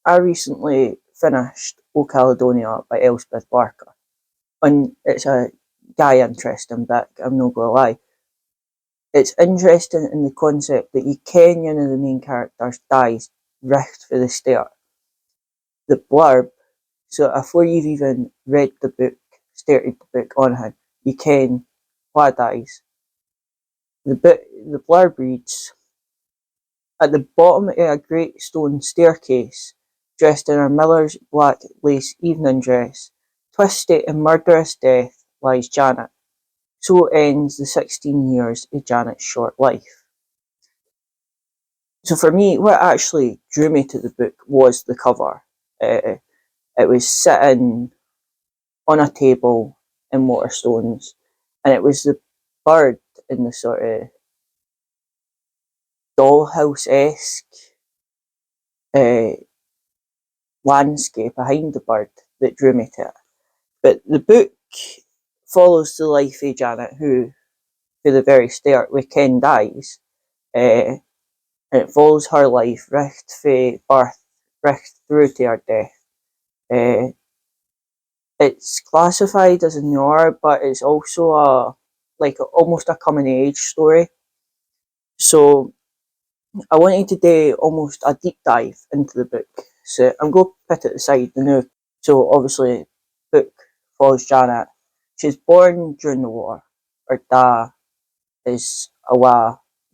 I recently finished Caledonia by Elspeth Barker, and it's a guy interesting book, I'm not gonna lie. It's interesting in the concept that you ken one of the main characters dies right for the start. The blurb, so before you've even read the book, started the book on him, you ken why dies. The blurb reads, at the bottom of a great stone staircase, dressed in her miller's black lace evening dress, twisted in murderous death, lies Janet. So ends the 16 years of Janet's short life. So for me, what actually drew me to the book was the cover. It was sitting on a table in Waterstones, and it was the bird in the sort of dollhouse-esque uh, landscape behind the bird that drew me to it. But the book follows the life of Janet, who, to the very start, with Ken dies, and it follows her life right from birth, right through to her death. Uh, it's classified as a noir, but it's also almost a coming age story. So I wanted to do almost a deep dive into the book. So I'm going to put it aside now. So obviously, book follows Janet. She's born during the war. Her dad is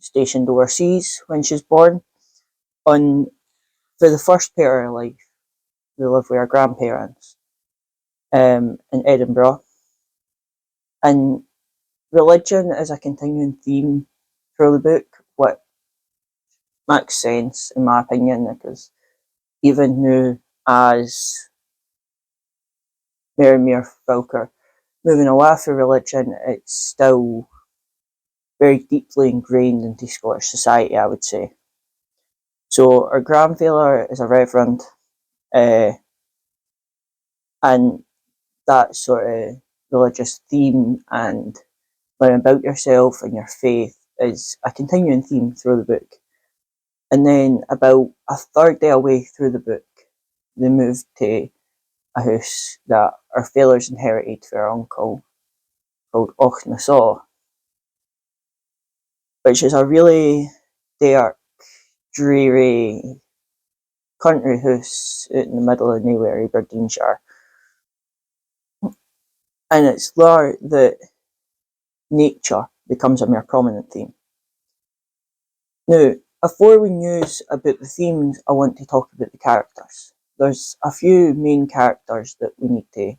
stationed overseas when she's born. On for the first part of her life, they live with her grandparents in Edinburgh. And religion is a continuing theme through the book, what makes sense in my opinion, because even now as Mary Falker moving away from religion, it's still very deeply ingrained into Scottish society, I would say. So our grandfather is a reverend, uh, and that sort of religious theme and learning about yourself and your faith is a continuing theme through the book. And then about a third day away through the book, they moved to a house that our fathers inherited from our uncle called Ochnasaw, which is a really dark, dreary country house out in the middle of nowhere, Aberdeenshire. And it's there that nature becomes a more prominent theme. Now, before we news about the themes, I want to talk about the characters. There's a few main characters that we need to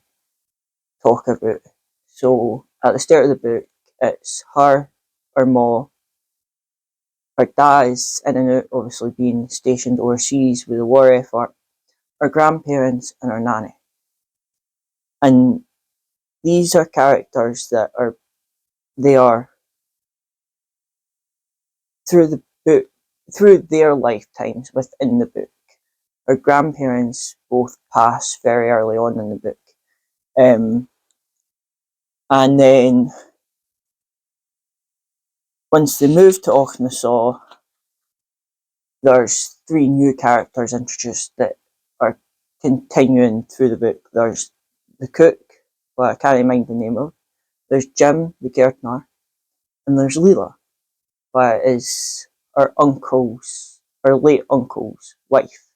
talk about. So, at the start of the book, it's her, her ma, her dad is in and out, obviously being stationed overseas with the war effort, her grandparents, and her nanny. And these are characters that they are through the book, through their lifetimes within the book. Her grandparents both pass very early on in the book. And then once they move to Ochnasaw, there's three new characters introduced that are continuing through the book. There's the cook, well, I can't mind the name of. There's Jim, the gardener, and there's Leela, but is her late uncle's wife.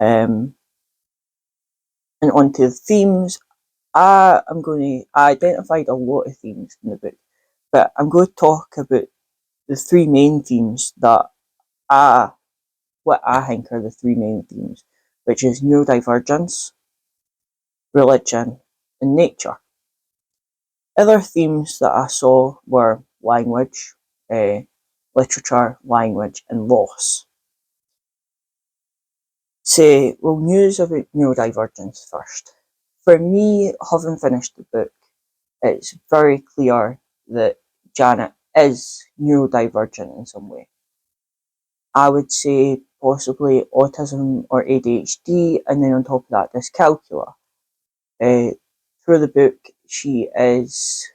And onto the themes. I identified a lot of themes in the book, but I'm going to talk about the three main themes what I think are the three main themes, which is neurodivergence, religion, and nature. Other themes that I saw were language, literature, language, and loss. We'll news about neurodivergence first. For me, having finished the book, it's very clear that Janet is neurodivergent in some way. I would say possibly autism or ADHD, and then on top of that, dyscalculia. Through the book, she is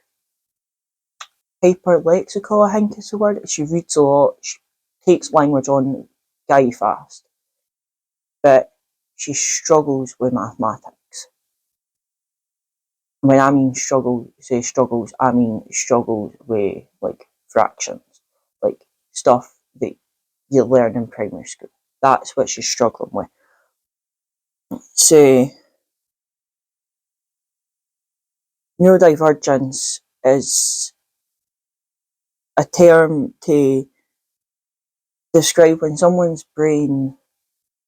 hyperlexical, I think is the word. She reads a lot, she takes language on guy fast. But she struggles with mathematics. When I mean struggles, I mean struggles with like fractions, like stuff that you learn in primary school. That's what she's struggling with. So neurodivergence is a term to describe when someone's brain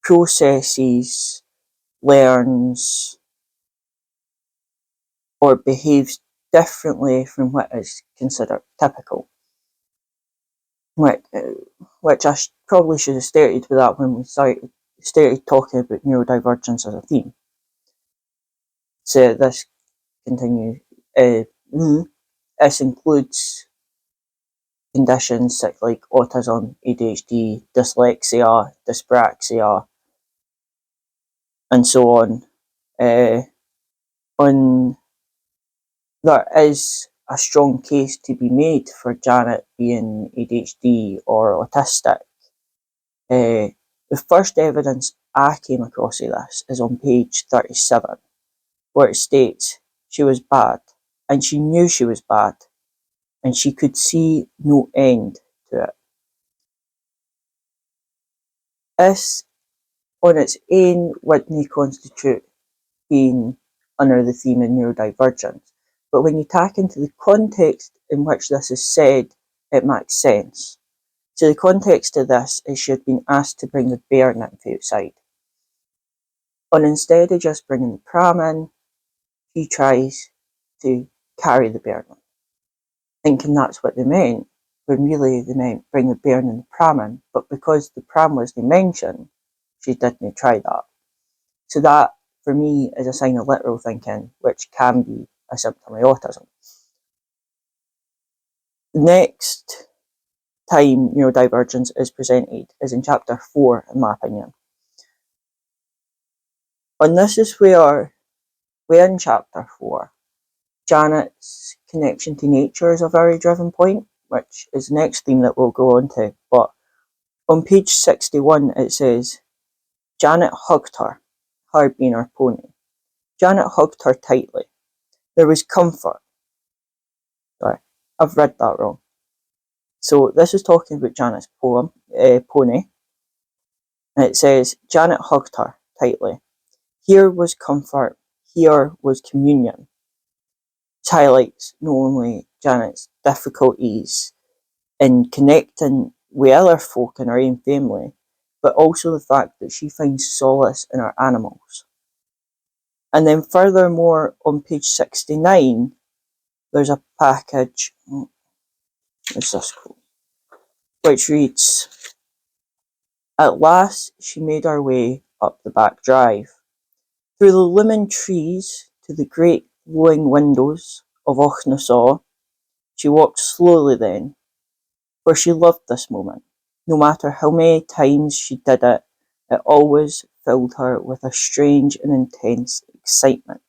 processes, learns, or behaves differently from what is considered typical. Which I probably should have started with that when we started talking about neurodivergence as a theme. So this continues. This includes conditions like autism, ADHD, dyslexia, dyspraxia, and so on. On there is a strong case to be made for Janet being ADHD or autistic. The first evidence I came across of this is on page 37, where it states she was bad, and she knew she was bad, and she could see no end to it. This, on its own, wouldn't constitute being under the theme of neurodivergence, but when you tack into the context in which this is said, it makes sense. So the context of this is she had been asked to bring the bairn in from outside. And instead of just bringing the pram in, she tries to carry the bairn in, thinking that's what they meant, when really they meant bring the bairn in the pram in, but because the pram wasn't mentioned, she didn't try that. So that, for me, is a sign of literal thinking, which can be a symptom of autism. The next time neurodivergence is presented is in chapter 4, in my opinion. And this is where in chapter 4, Janet's connection to nature is a very driven point, which is the next theme that we'll go on to. But on page 61, it says, Janet hugged her being her pony. Janet hugged her tightly. There was comfort. Sorry, I've read that wrong. So this is talking about Janet's pony. And it says, Janet hugged her tightly. Here was comfort. Here was communion. It highlights not only Janet's difficulties in connecting with other folk in her own family, but also the fact that she finds solace in her animals. And then furthermore, on page 69, there's a package, what's this called? Which reads, At last she made her way up the back drive, through the looming trees to the great glowing windows of Ochnasaw. She walked slowly then, for she loved this moment. No matter how many times she did it, it always filled her with a strange and intense excitement.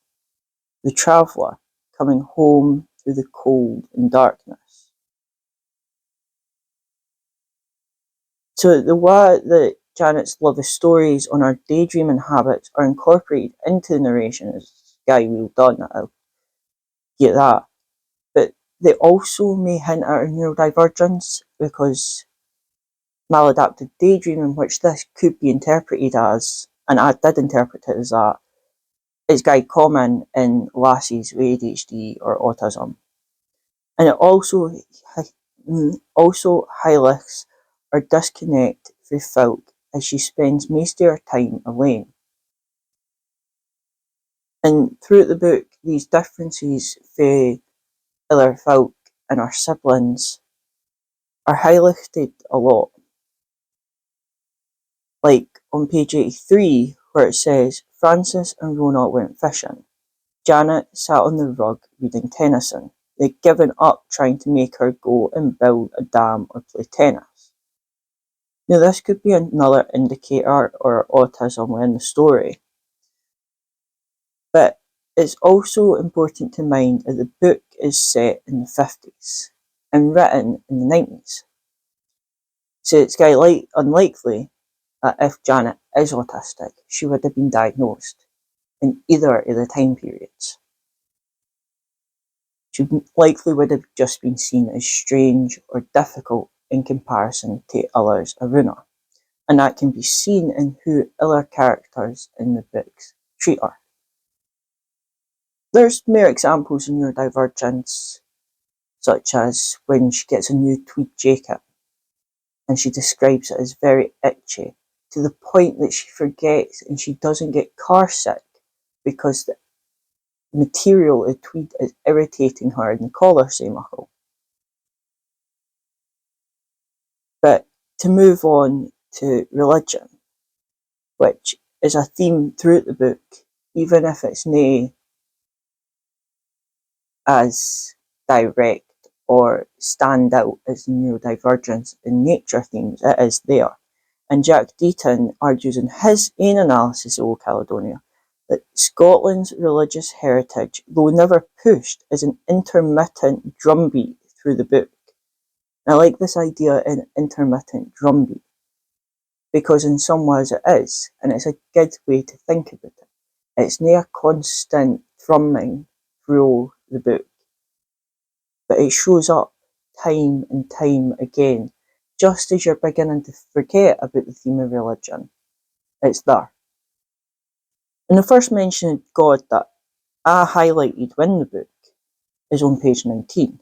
The traveller coming home through the cold and darkness. So the way that Janet's love of stories on her daydreaming habits are incorporated into the narration is very well done. I'll get that. But they also may hint at her neurodivergence, because maladaptive daydreaming, which this could be interpreted as, and I did interpret it as that, is very common in lassies with ADHD or autism. And it also highlights her disconnect from folk as she spends most of her time alone. And throughout the book, these differences for other folk and her siblings are highlighted a lot. Like on page 83, where it says, Frances and Rona went fishing. Janet sat on the rug reading Tennyson. They'd given up trying to make her go and build a dam or play tennis. Now this could be another indicator or autism within the story. But it's also important to mind that the book is set in the 50s and written in the 90s. So it's unlikely that if Janet is autistic, she would have been diagnosed in either of the time periods. She likely would have just been seen as strange or difficult in comparison to others around her, and that can be seen in who other characters in the books treat her. There's more examples in neurodivergence, such as when she gets a new tweed jacket and she describes it as very itchy, to the point that she forgets and she doesn't get car sick because the material of tweed is irritating her in the collar so much. But to move on to religion, which is a theme throughout the book, even if it's nae as direct or stand out as neurodivergence in nature themes, it is there. And Jack Deaton argues in his own analysis of Old Caledonia that Scotland's religious heritage, though never pushed, is an intermittent drumbeat through the book. And I like this idea in intermittent drumbeat, because in some ways it is, and it's a good way to think about it. It's not a constant thrumming through the book, but it shows up time and time again, just as you're beginning to forget about the theme of religion. It's there. And the first mention of God that I highlighted in the book is on page 19,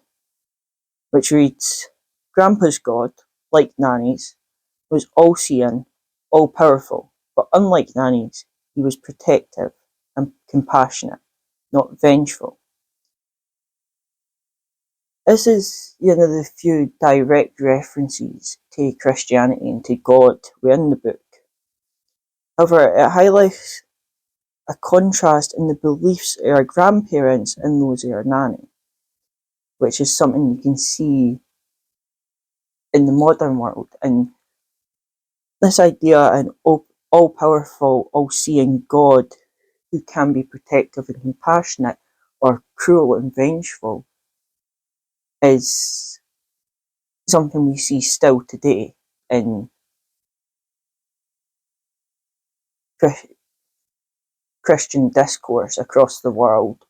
which reads, Grandpa's God, like Nanny's, was all-seeing, all-powerful, but unlike Nanny's, he was protective and compassionate, not vengeful. This is one of the few direct references to Christianity and to God within the book. However, it highlights a contrast in the beliefs of our grandparents and those of our nanny, which is something you can see in the modern world. And this idea of an all-powerful, all-seeing God who can be protective and compassionate or cruel and vengeful is something we see still today in Christian discourse across the world.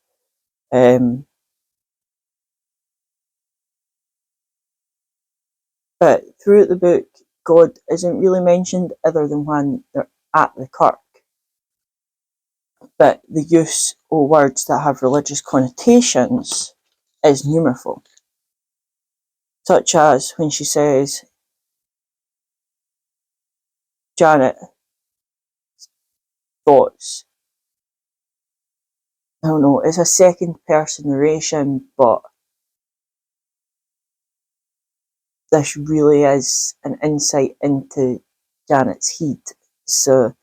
But throughout the book, God isn't really mentioned other than when they're at the kirk. But the use of words that have religious connotations is numerous, such as when she says, Janet thoughts. I don't know, it's a second person narration, but this really is an insight into Janet's head. So,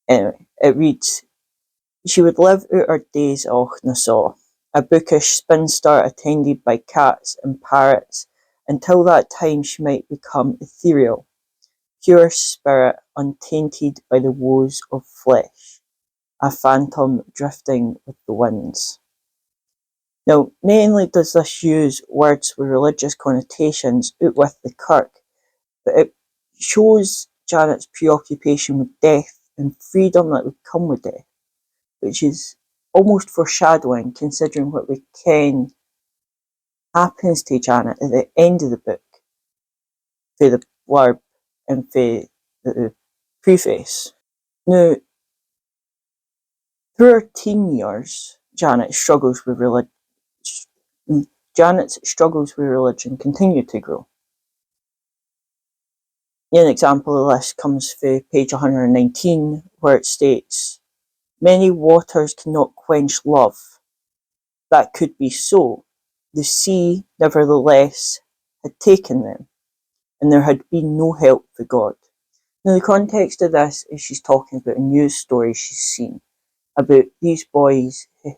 anyway, it reads, she would live out her days och na saw, a bookish spinster attended by cats and parrots, until that time she might become ethereal, pure spirit untainted by the woes of flesh, a phantom drifting with the winds. Now, not only does this use words with religious connotations out with the kirk, but it shows Janet's preoccupation with death and freedom that would come with death, which is almost foreshadowing considering what we ken happens to Janet at the end of the book, for the blurb and for the preface. Now, through her teen years, Janet's struggles with religion continue to grow. An example of this comes from page 119, where it states, many waters cannot quench love. That could be so. The sea, nevertheless, had taken them, and there had been no help for God. Now, the context of this is she's talking about a news story she's seen about these boys who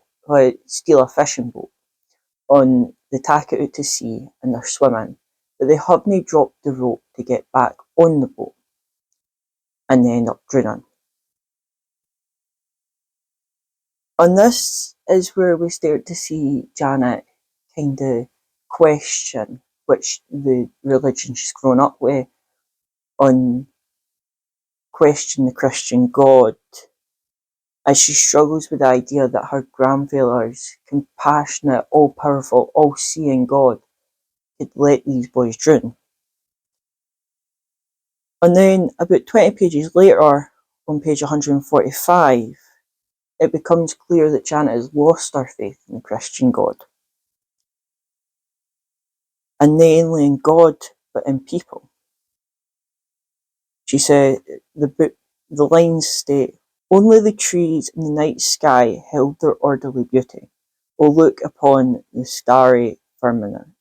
steal a fishing boat they take it out to sea and they're swimming, but they haven't dropped the rope to get back on the boat, and they end up drowning. And this is where we start to see Janet kind of question which the religion she's grown up with, on question the Christian God, as she struggles with the idea that her grandfather's compassionate, all-powerful, all-seeing God could let these boys drown. And then about 20 pages later, on page 145, it becomes clear that Janet has lost her faith in the Christian God. And not only in God, but in people. She said, the lines state, "Only the trees in the night sky held their orderly beauty, or look upon the starry firmament."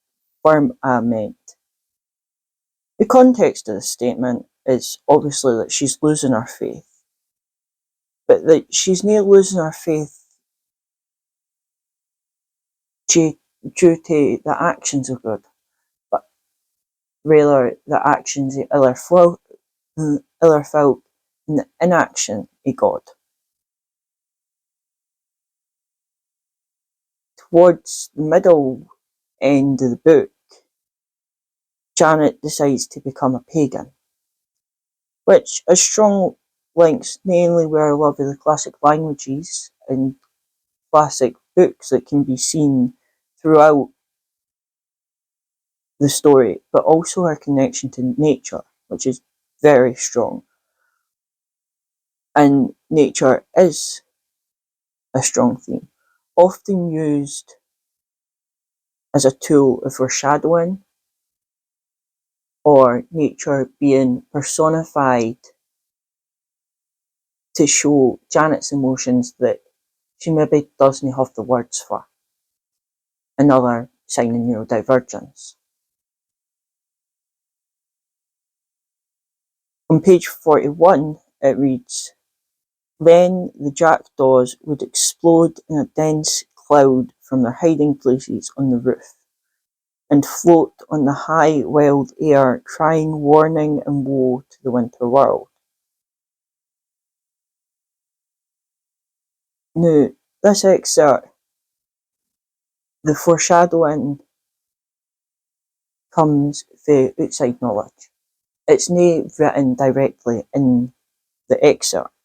The context of this statement is obviously that she's losing her faith, but that she's not losing her faith due to the actions of God, but rather the actions of other folk and the inaction of God. Towards the middle end of the book, Janet decides to become a pagan, which has strong links mainly with her love of the classic languages and classic books that can be seen throughout the story, but also her connection to nature, which is very strong. And nature is a strong theme, often used as a tool of foreshadowing, or nature being personified to show Janet's emotions that she maybe doesn't have the words for. Another sign of neurodivergence. On page 41, it reads, "Then the jackdaws would explode in a dense cloud from their hiding places on the roof, and float on the high wild air, crying warning and woe to the winter world." Now, this excerpt, the foreshadowing comes from outside knowledge. It's not written directly in the excerpt,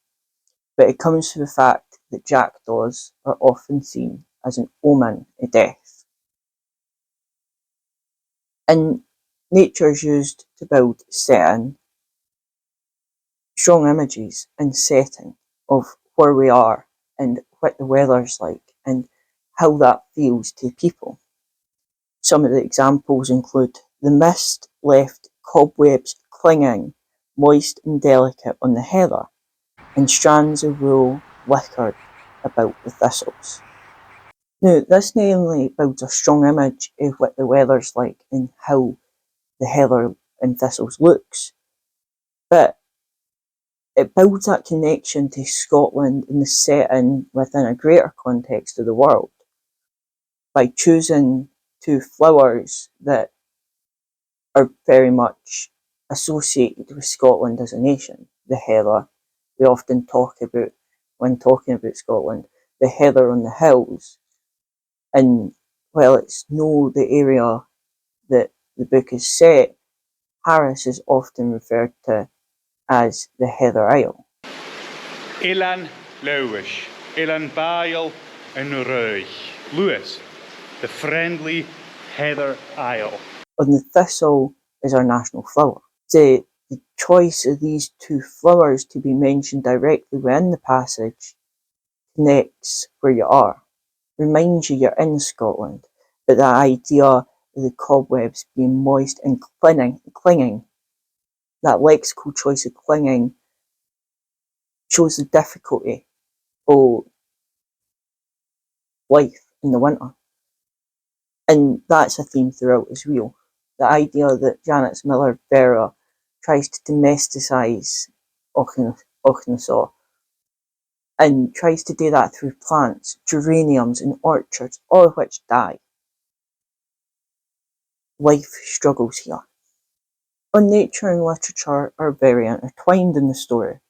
but it comes from the fact that jackdaws are often seen as an omen of death. And nature is used to build certain strong images and setting of where we are and what the weather's like and how that feels to people. Some of the examples include the mist left cobwebs clinging, moist and delicate on the heather, and strands of wool flickered about the thistles. Now, this not only builds a strong image of what the weather's like and how the heather and thistles looks, but it builds that connection to Scotland and the setting within a greater context of the world by choosing two flowers that are very much associated with Scotland as a nation. The heather, we often talk about when talking about Scotland, the heather on the hills. And while it's no the area that the book is set, Harris is often referred to as the Heather Isle. Ilan Lewis, Ilan Bail and Ruig. Lewis, the friendly Heather Isle. And the thistle is our national flower. The choice of these two flowers to be mentioned directly within the passage connects where you are, reminds you you're in Scotland, but the idea of the cobwebs being moist and clinging, that lexical choice of clinging shows the difficulty of life in the winter. And that's a theme throughout as well. The idea that Janet's Miller Vera tries to domesticize Ochnasaw and tries to do that through plants, geraniums and orchards, all of which die. Life struggles here. On nature and literature are very intertwined in the story.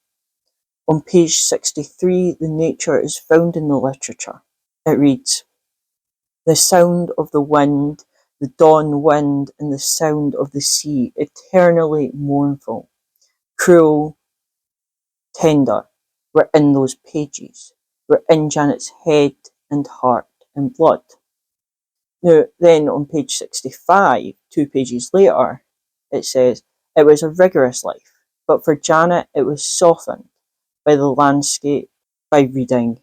On page 63, the nature is found in the literature. It reads, "The sound of the wind, the dawn wind, and the sound of the sea, eternally mournful, cruel, tender were in those pages, were in Janet's head and heart and blood. Now, then on page 65, 2 pages later, it says, it was a rigorous life, but for Janet it was softened by the landscape, by reading,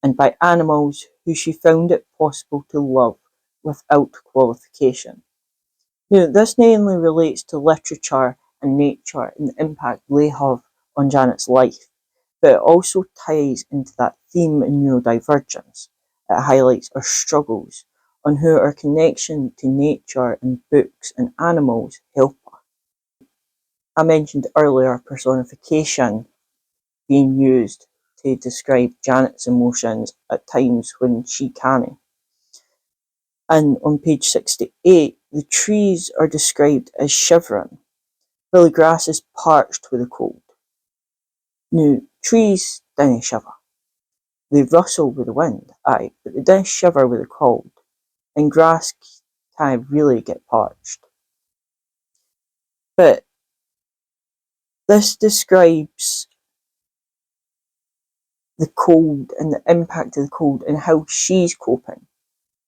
and by animals who she found it possible to love without qualification. Now, this mainly relates to literature and nature and the impact they have on Janet's life, but it also ties into that theme in neurodivergence. It highlights our struggles on how our connection to nature and books and animals help us. I mentioned earlier personification being used to describe Janet's emotions at times when she can't. And on page 68, the trees are described as shivering, while the grass is parched with the cold. Now, trees don't shiver. They rustle with the wind, aye, but they don't shiver with the cold, and grass can't really get parched. But this describes the cold and the impact of the cold and how she's coping.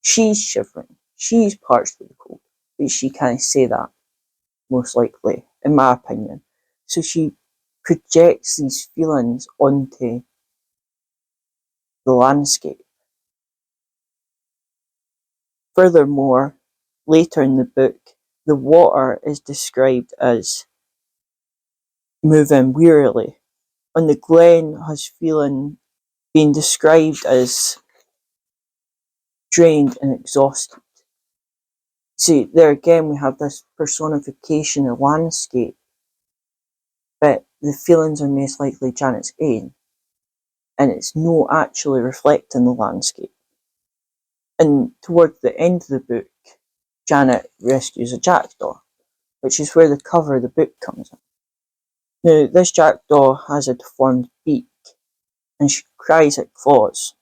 She's shivering. She's parched with the cold, but she can't say that, most likely, in my opinion. So she projects these feelings onto the landscape. Furthermore, later in the book, the water is described as moving wearily, and the glen has been described as drained and exhausted. See, there again we have this personification of landscape, but the feelings are most likely Janet's own, and it's not actually reflecting the landscape. And towards the end of the book, Janet rescues a jackdaw, which is where the cover of the book comes in. Now, this jackdaw has a deformed beak, and she cries at Claus.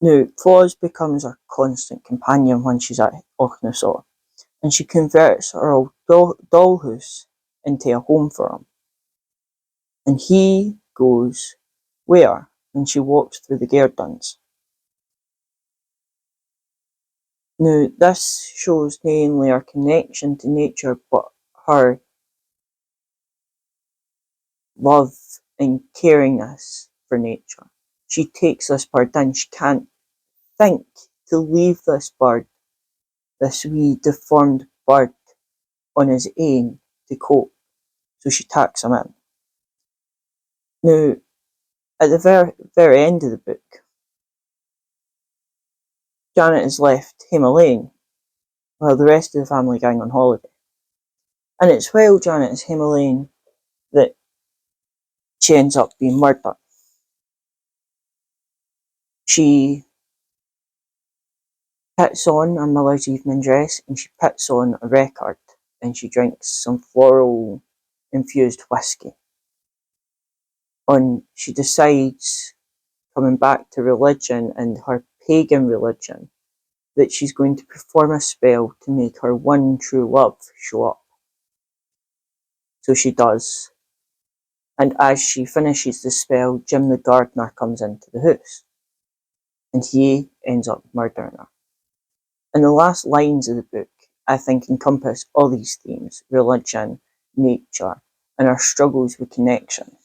Now, Claus becomes her constant companion when she's at Ochnasaw, and she converts her old dollhouse into a home for him. And he goes where? And she walks through the gardens. Now, this shows not only her connection to nature, but her love and caringness for nature. She takes this bird in. She can't think to leave this bird, this wee deformed bird, on his own to cope. So she tucks him in. Now, at the very end of the book, Janet is left home alone, while the rest of the family going on holiday. And it's while Janet is home alone that she ends up being murdered. She puts on her mother's evening dress and she puts on a record and she drinks some floral infused whiskey. And she decides, coming back to religion and her pagan religion, that she's going to perform a spell to make her one true love show up. So she does. And as she finishes the spell, Jim the gardener comes into the house. And he ends up murdering her. And the last lines of the book, I think, encompass all these themes: religion, nature, and our struggles with connection.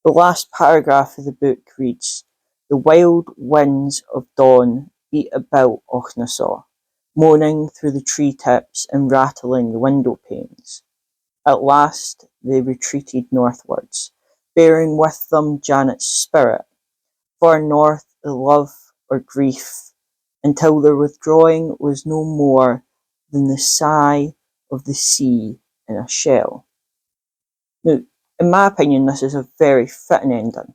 The last paragraph of the book reads, "The wild winds of dawn beat about Ochnasaw, moaning through the tree tips and rattling the window panes. At last they retreated northwards, bearing with them Janet's spirit, far north of love or grief, until their withdrawing was no more than the sigh of the sea in a shell." Now, in my opinion, this is a very fitting ending.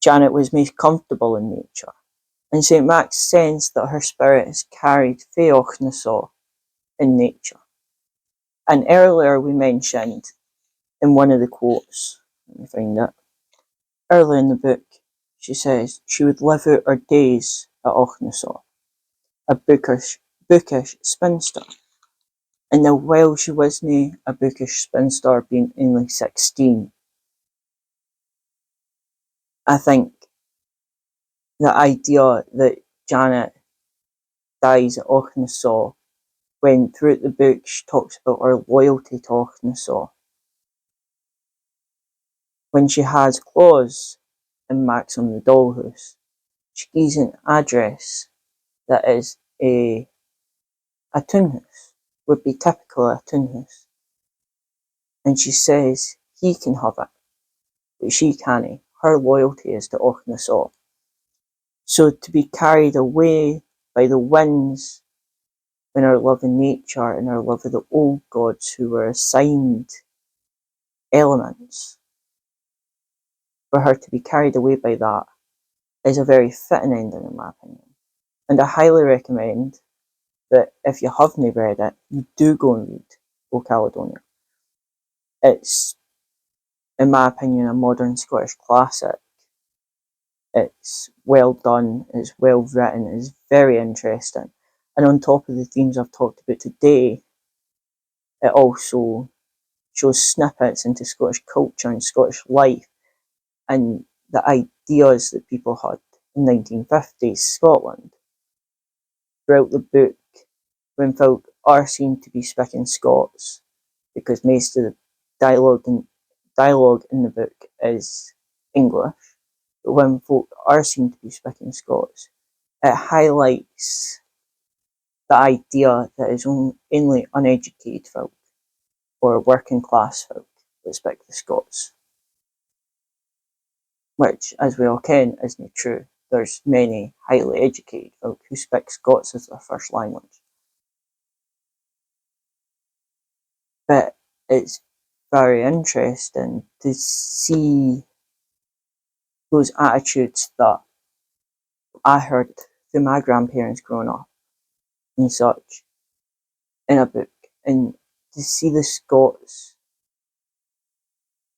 Janet was most comfortable in nature, and so it makes sense that her spirit is carried fae Ochnasaw in nature. And earlier we mentioned in one of the quotes, let me find it, earlier in the book, she says she would live out her days at Ochnasaw, a bookish spinster. And now, while she wasn't a bookish spinster being only 16, I think the idea that Janet dies at Auchnasaw, when throughout the book she talks about her loyalty to Auchnasaw, when she has claws in Maxim the Dollhouse, she gives an address that is a toon house, would be typical of a toon house. And she says he can have it, but she can't. Her loyalty is to Auchnasaw. So to be carried away by the winds when her love of nature and her love of the old gods who were assigned elements, for her to be carried away by that is a very fitting ending in my opinion. And I highly recommend that if you haven't read it, you do go and read O Caledonia. It's, in my opinion, a modern Scottish classic. It's well done, it's well written, it's very interesting. And on top of the themes I've talked about today, it also shows snippets into Scottish culture and Scottish life and the ideas that people had in 1950s Scotland. Throughout the book, when folk are seen to be speaking Scots, because most of the dialogue in the book is English, but when folk are seen to be speaking Scots, it highlights the idea that it's only uneducated folk or working class folk that speak the Scots. Which, as we all ken, isn't true. There's many highly educated folk who speak Scots as their first language. But it's very interesting to see those attitudes that I heard through my grandparents growing up and such in a book, and to see the Scots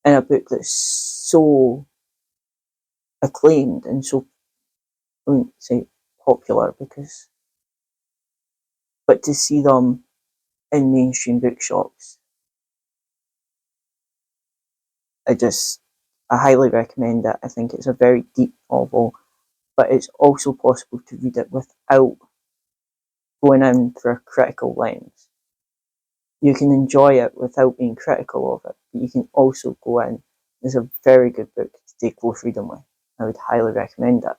in a book that's so acclaimed and so, I wouldn't say popular because, but to see them in mainstream bookshops, I highly recommend it. I think it's a very deep novel, but it's also possible to read it without going in through a critical lens. You can enjoy it without being critical of it, but you can also go in. It's a very good book to take close reading with. I would highly recommend it.